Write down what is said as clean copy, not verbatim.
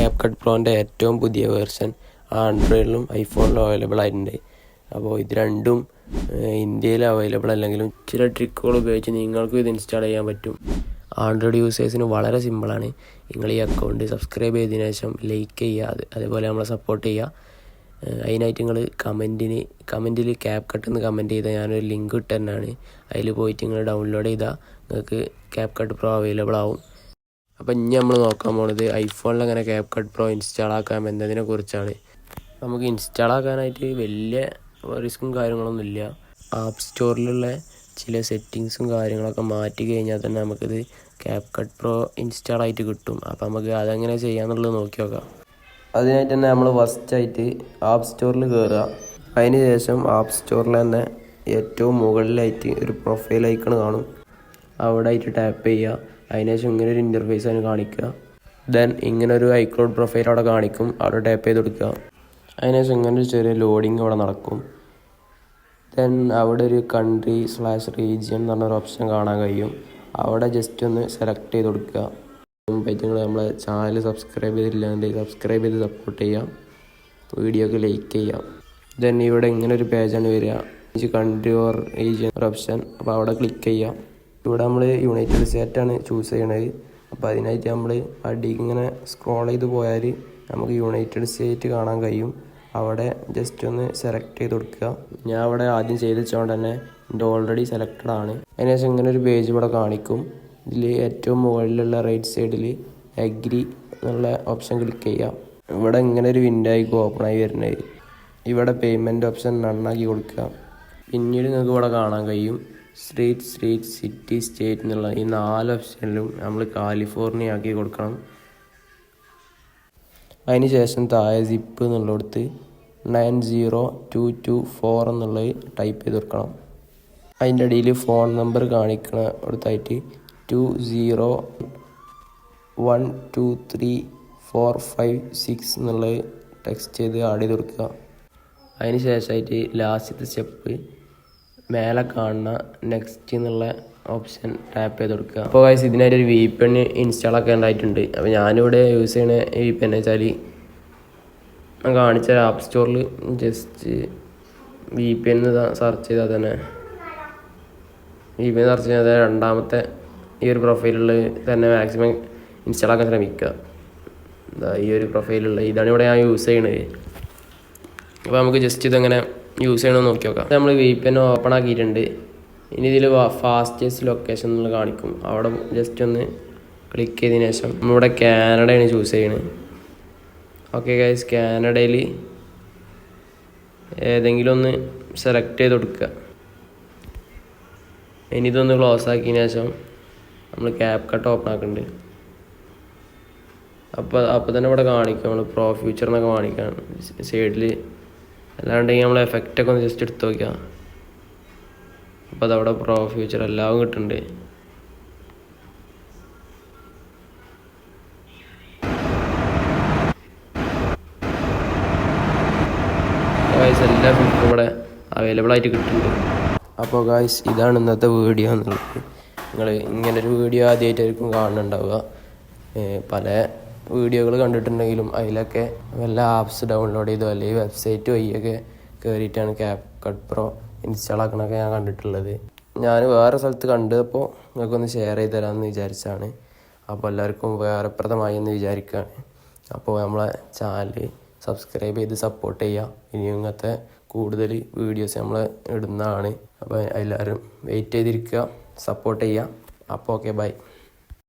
CapCut Proൻ്റെ ഏറ്റവും പുതിയ version ആൻഡ്രോയിഡിലും ഐഫോണിലും available ആയിട്ടുണ്ട്. അപ്പോൾ ഇത് രണ്ടും ഇന്ത്യയിൽ അവൈലബിൾ അല്ലെങ്കിലും ചില ട്രിക്കുകൾ ഉപയോഗിച്ച് നിങ്ങൾക്കും ഇത് ഇൻസ്റ്റാൾ ചെയ്യാൻ പറ്റും. ആൻഡ്രോയിഡ് യൂസേഴ്സിന് വളരെ സിമ്പിളാണ്. നിങ്ങൾ ഈ അക്കൗണ്ട് സബ്സ്ക്രൈബ് ചെയ്തതിനു ശേഷം ലൈക്ക് ചെയ്യുക, അതേപോലെ നമ്മളെ സപ്പോർട്ട് ചെയ്യുക. അതിനായിട്ട് നിങ്ങൾ കമൻറ്റിൽ CapCut എന്ന് കമൻറ്റ് ചെയ്താൽ ഞാനൊരു ലിങ്ക് ഇട്ട് തന്നെയാണ്. അതിൽ പോയിട്ട് നിങ്ങൾ ഡൗൺലോഡ് ചെയ്താൽ നിങ്ങൾക്ക് CapCut Pro അവൈലബിൾ ആവും. അപ്പോൾ ഇനി നമ്മൾ നോക്കാൻ പോകുന്നത് ഐഫോണിൽ അങ്ങനെ CapCut Pro ഇൻസ്റ്റാൾ ആക്കാം എന്നതിനെ കുറിച്ചാണ്. നമുക്ക് ഇൻസ്റ്റാൾ ആക്കാനായിട്ട് വലിയ റിസ്ക്കും കാര്യങ്ങളൊന്നുമില്ല. ആപ്പ് സ്റ്റോറിലുള്ള ചില സെറ്റിങ്സും കാര്യങ്ങളൊക്കെ മാറ്റി കഴിഞ്ഞാൽ തന്നെ നമുക്കിത് CapCut Pro ഇൻസ്റ്റാൾ ആയിട്ട് കിട്ടും. അപ്പോൾ നമുക്ക് അതെങ്ങനെ ചെയ്യാമെന്നുള്ളത് നോക്കി നോക്കാം. അതിനായിട്ട് തന്നെ നമ്മൾ ഫസ്റ്റായിട്ട് ആപ്പ് സ്റ്റോറിൽ കയറുക. അതിന് ശേഷം ആപ്പ് സ്റ്റോറിൽ തന്നെ ഏറ്റവും മുകളിലായിട്ട് ഒരു പ്രൊഫൈൽ ഐക്കൺ കാണും, അവിടെ ആയിട്ട് ടാപ്പ് ചെയ്യുക. അതിനുശേഷം ഇങ്ങനെ ഒരു ഇൻ്റർഫേസ് ആണ് കാണിക്കുക. ദെൻ ഇങ്ങനെ ഒരു ഐക്ലോഡ് പ്രൊഫൈൽ അവിടെ കാണിക്കും, അവിടെ ടാപ്പ് ചെയ്ത് കൊടുക്കുക. അതിനുശേഷം ഇങ്ങനെ ഒരു ചെറിയ ലോഡിങ് അവിടെ നടക്കും. ദെൻ അവിടെ ഒരു country/region എന്ന് പറഞ്ഞൊരു ഓപ്ഷൻ കാണാൻ കഴിയും, അവിടെ ജസ്റ്റ് ഒന്ന് സെലക്ട് ചെയ്ത് കൊടുക്കുക. മുമ്പായിട്ട് നിങ്ങൾ നമ്മളെ ചാനൽ സബ്സ്ക്രൈബ് ചെയ്തിട്ടില്ലാണ്ട് സബ്സ്ക്രൈബ് ചെയ്ത് സപ്പോർട്ട് ചെയ്യാം, വീഡിയോക്ക് ലൈക്ക് ചെയ്യാം. ദെൻ ഇവിടെ ഇങ്ങനെ ഒരു പേജാണ് വരിക, country or region ഒരു ഓപ്ഷൻ. അപ്പോൾ അവിടെ ക്ലിക്ക് ചെയ്യാം. ഇവിടെ നമ്മൾ യുണൈറ്റഡ് സ്റ്റേറ്റാണ് ചൂസ് ചെയ്യണത്. അപ്പോൾ അതിനായിട്ട് നമ്മൾ അടിക്ക് ഇങ്ങനെ സ്ക്രോൾ ചെയ്ത് പോയാൽ നമുക്ക് യുണൈറ്റഡ് സ്റ്റേറ്റ് കാണാൻ കഴിയും, അവിടെ ജസ്റ്റ് ഒന്ന് സെലക്ട് ചെയ്ത് കൊടുക്കുക. ഞാൻ അവിടെ ആദ്യം ചെയ്ത് വെച്ചതുകൊണ്ട് തന്നെ എൻ്റെ ഓൾറെഡി സെലക്റ്റഡ് ആണ്. അതിനുശേഷം ഇങ്ങനെ ഒരു പേജ് ഇവിടെ കാണിക്കും. ഇതിൽ ഏറ്റവും മുകളിലുള്ള റൈറ്റ് സൈഡിൽ അഗ്രി എന്നുള്ള ഓപ്ഷൻ ക്ലിക്ക് ചെയ്യാം. ഇവിടെ ഇങ്ങനെ ഒരു വിൻഡോ ആയിരിക്കും ഓപ്പൺ ആയി വരുന്നത്. ഇവിടെ പേയ്മെൻറ്റ് ഓപ്ഷൻ നന്നാക്കി കൊടുക്കുക. പിന്നീട് നിങ്ങൾക്ക് ഇവിടെ കാണാൻ കഴിയും സ്ട്രീറ്റ്, സിറ്റി, സ്റ്റേറ്റ് എന്നുള്ള ഈ 4 ഓപ്ഷനിലും നമ്മൾ കാലിഫോർണിയ ആക്കി കൊടുക്കണം. അതിന് ശേഷം താഴെ സിപ്പ് എന്നുള്ളിടത്ത് 90224 എന്നുള്ളത് ടൈപ്പ് ചെയ്ത് കൊടുക്കണം. അതിൻ്റെ ഇടയിൽ ഫോൺ നമ്പർ കാണിക്കണ അടുത്തായിട്ട് 20123456 എന്നുള്ളത് ടെക്സ്റ്റ് ചെയ്ത് ആഡ് ചെയ്ത് കൊടുക്കുക. അതിന് ശേഷമായിട്ട് ലാസ്റ്റത്തെ സ്റ്റെപ്പ് മേലെ കാണുന്ന നെക്സ്റ്റ് എന്നുള്ള ഓപ്ഷൻ ടാപ്പ് ചെയ്ത് കൊടുക്കുക. അപ്പോൾ ഗൈസ് ഇതിനായിട്ട് ഒരു VPN ഇൻസ്റ്റാൾ ഒക്കെ ഉണ്ടായിട്ടുണ്ട്. അപ്പോൾ ഞാനിവിടെ യൂസ് ചെയ്യുന്ന VPN വെച്ചാൽ ഞാൻ കാണിച്ച ആപ്പ് സ്റ്റോറിൽ ജസ്റ്റ് VPN സെർച്ച് ചെയ്താൽ തന്നെ VPN സെർച്ച് ചെയ്താൽ രണ്ടാമത്തെ ഈ ഒരു പ്രൊഫൈലുള്ള തന്നെ മാക്സിമം ഇൻസ്റ്റാൾ ആക്കാൻ ശ്രമിക്കുക. ഈ ഒരു പ്രൊഫൈലുള്ള ഇതാണ് ഇവിടെ ഞാൻ യൂസ് ചെയ്യണത്. അപ്പോൾ നമുക്ക് ജസ്റ്റ് ഇതെങ്ങനെ യൂസ് ചെയ്യണമെന്ന് നോക്കി നോക്കാം. നമ്മൾ VPN ഓപ്പൺ ആക്കിയിട്ടുണ്ട്. ഇനി ഇതിൽ ഫാസ്റ്റസ്റ്റ് ലൊക്കേഷൻ എന്നുള്ളത് കാണിക്കും, അവിടെ ജസ്റ്റ് ഒന്ന് ക്ലിക്ക് ചെയ്തതിന് ശേഷം നമ്മളിവിടെ കാനഡയാണ് ചൂസ് ചെയ്യണത്. ഓക്കെ ഗൈസ്, കാനഡയിൽ ഏതെങ്കിലും ഒന്ന് സെലക്ട് ചെയ്ത് കൊടുക്കുക. ഇനി ഇതൊന്ന് ക്ലോസ് ആക്കിയതിന് ശേഷം നമ്മൾ CapCut ഓപ്പൺ ആക്കുന്നുണ്ട്. അപ്പോൾ തന്നെ ഇവിടെ കാണിക്കും നമ്മൾ പ്രോ ഫ്യൂച്ചർ എന്നൊക്കെ കാണിക്കാം സൈഡിൽ. അല്ലാണ്ടെങ്കിൽ നമ്മൾ എഫക്റ്റൊക്കെ ഒന്ന് ജസ്റ്റ് എടുത്ത് നോക്കിയാൽ അപ്പോൾ അതവിടെ പ്രോ ഫ്യൂച്ചർ എല്ലാം കിട്ടുന്നുണ്ട്. എല്ലാ ഫിൽറ്ററും ഇവിടെ അവൈലബിൾ ആയിട്ട് കിട്ടുന്നുണ്ട്. അപ്പോൾ ഗായ്സ് ഇതാണ് ഇന്നത്തെ വീഡിയോ എന്നുള്ളത്. നിങ്ങൾ ഇങ്ങനൊരു വീഡിയോ ആദ്യമായിട്ടായിരിക്കും കാണുന്നുണ്ടാവുക. പല വീഡിയോകൾ കണ്ടിട്ടുണ്ടെങ്കിലും അതിലൊക്കെ വല്ല ആപ്സ് ഡൗൺലോഡ് ചെയ്തോ അല്ലെങ്കിൽ വെബ്സൈറ്റ് വഴിയൊക്കെ കയറിയിട്ടാണ് CapCut Pro ഇൻസ്റ്റാൾ ആക്കണമൊക്കെ ഞാൻ കണ്ടിട്ടുള്ളത്. ഞാൻ വേറെ സ്ഥലത്ത് കണ്ടപ്പോൾ നിങ്ങൾക്കൊന്ന് ഷെയർ ചെയ്ത് തരാമെന്ന് വിചാരിച്ചാണ്. അപ്പോൾ എല്ലാവർക്കും ഉപകാരപ്രദമായി എന്ന് വിചാരിക്കുകയാണ്. അപ്പോൾ നമ്മളെ ചാനൽ സബ്സ്ക്രൈബ് ചെയ്ത് സപ്പോർട്ട് ചെയ്യുക. ഇനി ഇങ്ങനത്തെ കൂടുതൽ വീഡിയോസ് നമ്മൾ ഇടുന്നതാണ്. അപ്പോൾ എല്ലാവരും വെയിറ്റ് ചെയ്തിരിക്കുക, സപ്പോർട്ട് ചെയ്യുക. അപ്പോൾ ഓക്കെ, ബൈ.